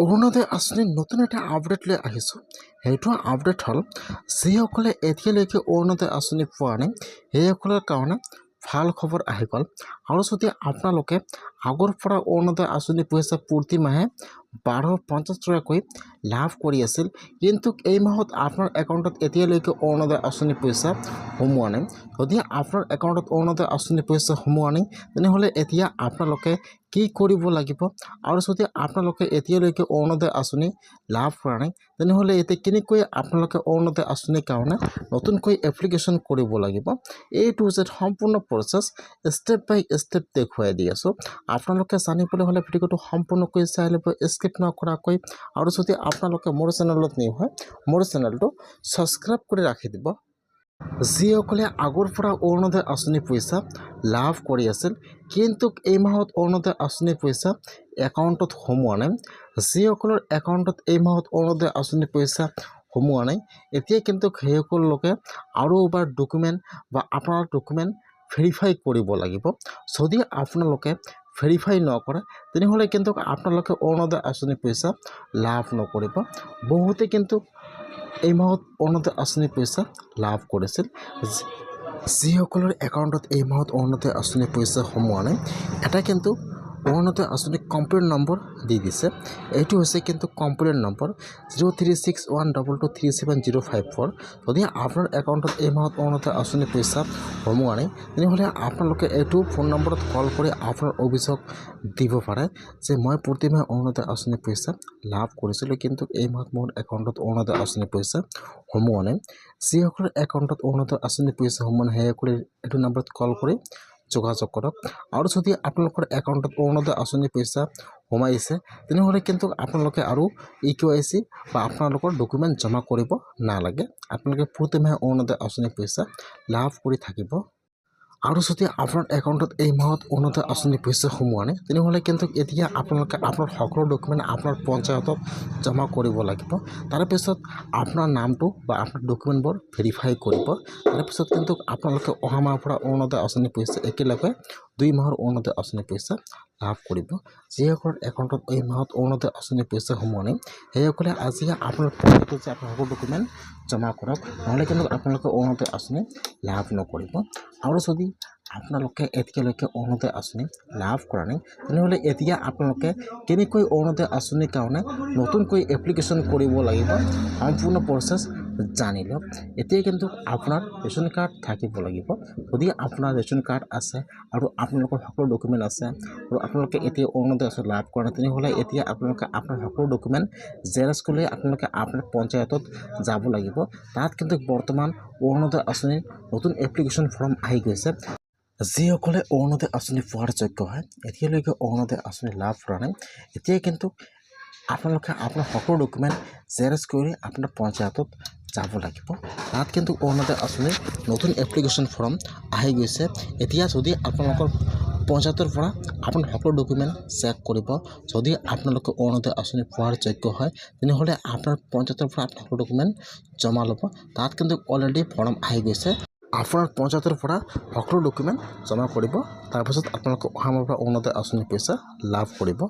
অৰুণোদয় আঁচনিৰ নতুন এটা আপডেট লৈ আহিছোঁ। সেইটো আপডেট হ'ল যিসকলে এতিয়ালৈকে অৰুণোদয় আঁচনি পোৱা নাই সেইসকলৰ কাৰণে ভাল খবৰ আহি গ'ল। আৰু যদি আপোনালোকে আগৰ পৰা অৰুণোদয় আঁচনি পইচা প্ৰতি মাহে 1250 টকাকৈ লাভ কৰি আছিল, কিন্তু এই মাহত আপোনাৰ একাউণ্টত এতিয়ালৈকে অৰুণোদয় আঁচনি পইচা সোমোৱা নাই। যদি আপোনাৰ একাউণ্টত অৰুণোদয় আঁচনি পইচা সোমোৱা নাই, তেনেহ'লে এতিয়া আপোনালোকে কি কৰিব লাগিব, আৰু যদি আপোনালোকে এতিয়ালৈকে অৰুণোদয় আঁচনি লাভ কৰা নাই, তেনেহ'লে এতিয়া কেনেকৈ আপোনালোকে অৰুণোদয় আঁচনিৰ কাৰণে নতুনকৈ এপ্লিকেশ্যন কৰিব লাগিব, A to Z সম্পূৰ্ণ প্ৰচেছ ষ্টেপ বাই ষ্টেপ দেখুৱাই দি আছোঁ। আপোনালোকে জানিবলৈ হ'লে ভিডিঅ'টো সম্পূৰ্ণকৈ চাই ল'ব, স্কিপ নকৰাকৈ। আৰু যদি আপোনালোকে মোৰ চেনেলত নিউ হয়, মোৰ চেনেলটো ছাবস্ক্ৰাইব কৰি ৰাখি দিব। যিসকলে আগৰ পৰা অৰুণোদয় আঁচনি পইচা লাভ কৰি আছিল, কিন্তু এই মাহত অৰুণোদয় আঁচনি পইচা একাউণ্টত সোমোৱা নাই, যিসকলৰ একাউণ্টত এই মাহত অৰুণোদয় আঁচনি পইচা সোমোৱা নাই, এতিয়া কিন্তু সেইসকল লোকে আৰু এবাৰ ডকুমেণ্ট বা আপোনাৰ ডকুমেণ্ট ভেৰিফাই কৰিব লাগিব। যদি আপোনালোকে ভেৰিফাই নকৰে, তেনেহ'লে কিন্তু আপোনালোকে অৰুণোদয় আঁচনি পইচা লাভ নকৰিব। বহুতে কিন্তু এই মাহত অৰুণোদয় আঁচনি পইচা লাভ কৰিছিল। যিসকলৰ একাউণ্টত এই মাহত অৰুণোদয় আঁচনি পইচা সোমোৱা নাই, এটা কিন্তু অৰুণোদয় আঁচনি কমপ্লেইন নম্বৰ দি দিছে। এইটো হৈছে কিন্তু কমপ্লেইন নম্বৰ 036122370054। যদি আপোনাৰ একাউণ্টত এই মাহত অৰুণোদয় আঁচনি পইচা সোমোৱা নাই, তেনেহ'লে আপোনালোকে এইটো ফোন নম্বৰত কল কৰি আপোনাৰ অভিযোগ দিব পাৰে যে মই প্ৰতিমাহে অৰুণোদয় আঁচনি পইচা লাভ কৰিছিলোঁ, কিন্তু এই মাহত মোৰ একাউণ্টত অৰুণোদয় আঁচনি পইচা সোমোৱা নাই। যিসকলৰ একাউণ্টত অৰুণোদয় আঁচনি পইচা সোমোৱা নাই, সেইসকলে এইটো নম্বৰত কল কৰি যোগাযোগ কৰক। আৰু যদি আপোনালোকৰ একাউণ্টত অৰুণোদয় আঁচনি পইচা সোমাইছে, তেনেহ'লে কিন্তু আপোনালোকে আৰু EKYC বা আপোনালোকৰ ডকুমেণ্ট জমা কৰিব নালাগে। আপোনালোকে প্ৰতিমাহে অৰুণোদয় আঁচনি পইচা লাভ কৰি থাকিব। আৰু যদি আপোনাৰ একাউণ্টত এই মাহত অৰুণোদয় আঁচনি পইচা সোমোৱা নাই, তেনেহ'লে কিন্তু এতিয়া আপোনালোকে আপোনাৰ সকলো ডকুমেণ্ট আপোনাৰ পঞ্চায়তত জমা কৰিব লাগিব। তাৰপিছত আপোনাৰ নামটো বা আপোনাৰ ডকুমেণ্টবোৰ ভেৰিফাই কৰিব। তাৰপিছত কিন্তু আপোনালোকে অহা মাহৰ পৰা অৰুণোদয় আঁচনি পইচা একেলগে 2 মাহৰ অৰুণোদয় আঁচনি পইচা লাভ কৰিব। যিসকলৰ একাউণ্টত এই মাহত অৰুণোদয় আঁচনি পইচা সোমোৱা নাই, সেইসকলে আজি আপোনাৰ পঞ্চায়তত যে আপোনাৰ সকলো ডকুমেণ্ট জমা কৰক, নহ'লে কিন্তু আপোনালোকে অৰুণোদয় আঁচনি লাভ নকৰিব। আৰু যদি আপোনালোকে এতিয়ালৈকে অৰুণোদয় আঁচনি লাভ কৰা নাই, তেনেহ'লে এতিয়া আপোনালোকে কেনেকৈ অৰুণোদয় আঁচনিৰ কাৰণে নতুনকৈ এপ্লিকেশ্যন কৰিব লাগিব, সম্পূৰ্ণ প্ৰচেছ জানি লওক। এতিয়া কিন্তু আপোনাৰ ৰেচন কাৰ্ড থাকিব লাগিব। যদি আপোনাৰ ৰেচন কাৰ্ড আছে আৰু আপোনালোকৰ সকলো ডকুমেণ্ট আছে আৰু আপোনালোকে এতিয়া অৰুণোদয় আঁচনি লাভ কৰা নাই, তেনেহ'লে এতিয়া আপোনালোকে আপোনাৰ সকলো ডকুমেণ্ট জেৰক্স কৰি আপোনালোকে আপোনাৰ পঞ্চায়তত যাব লাগিব। তাত কিন্তু বৰ্তমান অৰুণোদয় আঁচনিৰ নতুন এপ্লিকেশ্যন ফৰ্ম আহি গৈছে। যিসকলে অৰুণোদয় আঁচনি পোৱাৰ যোগ্য হয়, এতিয়ালৈকে অৰুণোদয় আঁচনি লাভ কৰা নাই, এতিয়া কিন্তু আপোনালোকে আপোনাৰ সকলো ডকুমেণ্ট জেৰক্স কৰি আপোনাৰ পঞ্চায়তত যাব লাগিব। তাত কিন্তু অৰুণোদয় আঁচনিৰ নতুন এপ্লিকেশ্যন ফৰ্ম আহি গৈছে। এতিয়া যদি আপোনালোকৰ পঞ্চায়তৰ পৰা আপোনাৰ সকলো ডকুমেণ্ট চেক কৰিব, যদি আপোনালোকে অৰুণোদয় আঁচনি পোৱাৰ যোগ্য হয়, তেনেহ'লে আপোনাৰ পঞ্চায়তৰ পৰা আপোনাৰ সকলো ডকুমেণ্ট জমা ল'ব। তাত কিন্তু অলৰেডি ফৰ্ম আহি গৈছে। আপোনাৰ পঞ্চায়তৰ পৰা সকলো ডকুমেণ্ট জমা কৰিব। তাৰপিছত আপোনালোকে অহা মাহৰ পৰা অৰুণোদয় আঁচনি পইচা লাভ কৰিব।